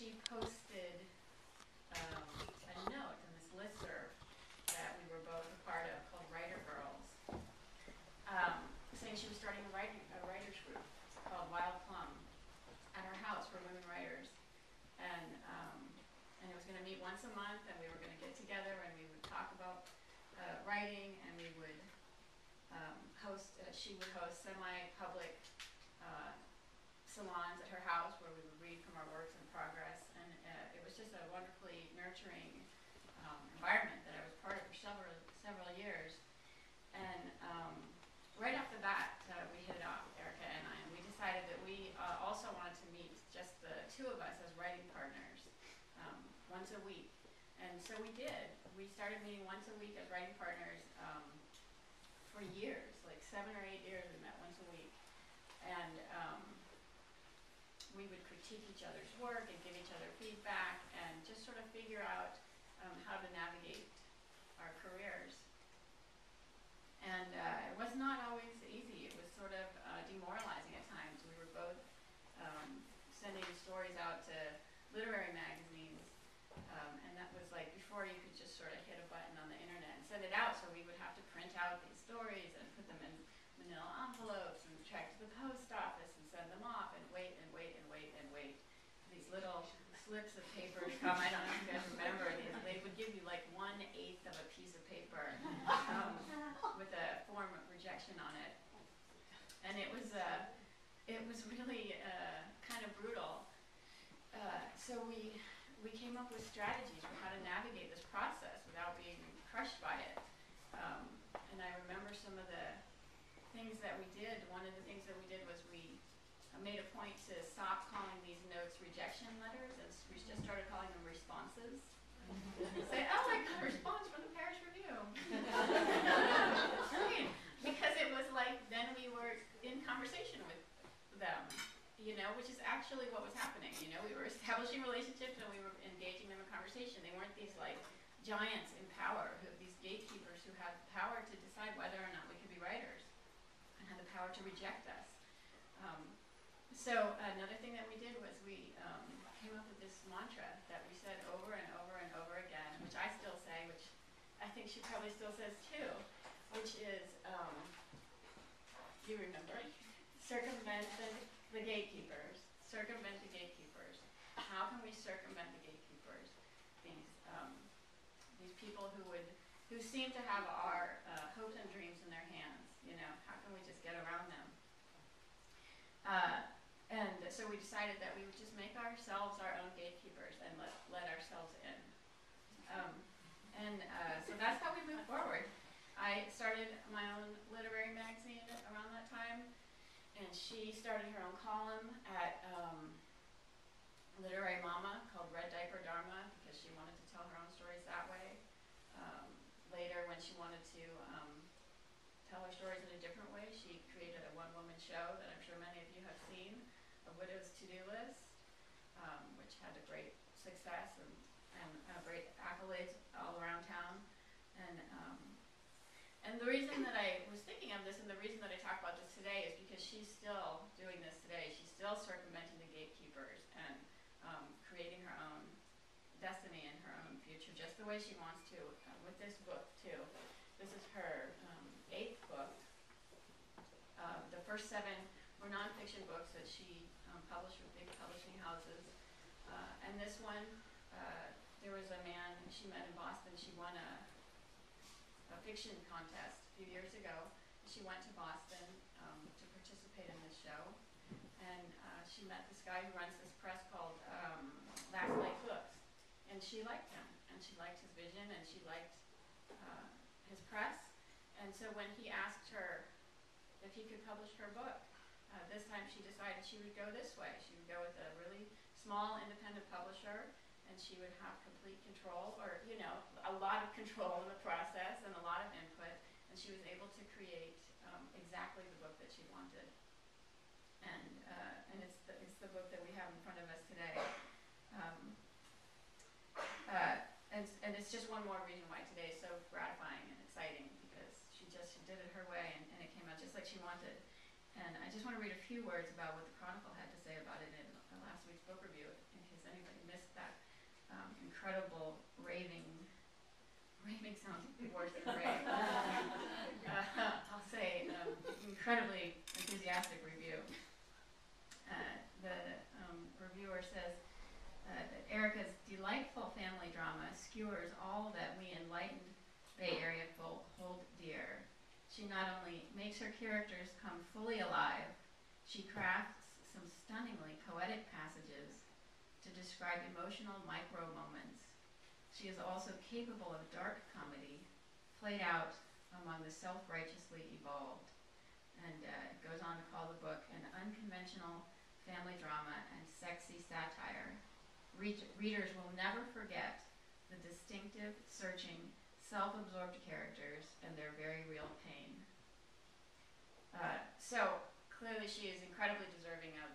she posted a note in this listserv that we were both a part of called Writer Girls, saying she was starting a writers group called Wild Plum at her house for women writers. And it was going to meet once a month, and we were going to get together and we would talk about writing, and we would she would host semi-public salons at her house where we would read from our works in progress. And it was just a wonderfully nurturing environment that I was part of for several years. And right off the bat, we hit it off, Ericka and I, and we decided that we also wanted to meet just the two of us as writing partners once a week. And so we did. We started meeting once a week as writing partners for years, like 7 or 8 years we met once a week. And we would critique each other's work and give each other feedback and just sort of figure out how to navigate our careers. And it was not always easy. It was sort of demoralizing at times. We were both sending stories out to literary magazines, and that was like before you could just sort of hit a button on the internet and send it out, so we would have to print out these stories and put them in manila envelopes and track to the post office and send them off and wait and wait and wait and wait. These little slips of paper come. I don't know if you guys remember these. They would give you like 1/8 of a piece of paper with a form of rejection on it, and it was really kind of brutal. So we came up with strategies for how to navigate this process without being crushed by it. And I remember some of the things that we did. One of the things that we did was we made a point to stop calling these notes rejection letters, and we just started calling them responses. Say, oh, I got a response from the Parish Review. Great. Because it was like then we were in conversation with them, you know, which is actually what was happening. You know, we were establishing relationships and we were engaging them in conversation. They weren't these like giants in power, these gatekeepers who had the power to decide whether or not we could be writers and had the power to reject us. So another thing that we did was we came up with this mantra that we said over and over and over again, which I still say, which I think she probably still says too, which is, you remember, circumvent the gatekeepers. Circumvent the gatekeepers. How can we circumvent the gatekeepers? These people who seem to have our hopes and dreams in their hands. You know, how can we just get around them? And so we decided that we would just make ourselves our own gatekeepers and let ourselves in. So that's how we moved forward. I started my own literary magazine around that time, and she started her own column at Literary Mama called Red Diaper Dharma because she wanted to tell her own stories that way. Later, when she wanted to tell her stories in a different way, she created a one-woman show that I'm sure many of you have seen, A Widow's To-Do List, which had a great success and great accolades all around town. And the reason that I was thinking of this and the reason that I talk about this today is because she's still doing this today. She's still circumventing the gatekeepers and creating her own destiny and her own future just the way she wants to with this book too. This is her 8th book. The first 7 were nonfiction books that she published with big publishing houses. And this one, there was a man she met in Boston. She won a fiction contest a few years ago. She went to Boston to participate in this show. And she met this guy who runs this press called Last Light Books. And she liked him. And she liked his vision. And she liked his press. And so when he asked her if he could publish her book, this time she decided she would go this way. She would go with a really small independent publisher, and she would have complete control, or you know, a lot of control in the process and a lot of input, and she was able to create exactly the book that she wanted. And it's the book that we have in front of us today. And it's just one more reason why today is so gratifying and exciting, because she did it her way, and it came out just like she wanted. And I just want to read a few words about what the Chronicle had to say about it in last week's book review, in case anybody missed incredible raving sounds worse than rave. I'll say incredibly enthusiastic review. The reviewer says that Ericka's delightful family drama skewers all that we enlightened Bay Area folk hold dear. She not only makes her characters come fully alive, she crafts some stunningly poetic passages to describe emotional micro moments. She is also capable of dark comedy, played out among the self-righteously evolved, and goes on to call the book an unconventional family drama and sexy satire. Readers will never forget the distinctive, searching, self-absorbed characters and their very real pain. So clearly she is incredibly deserving of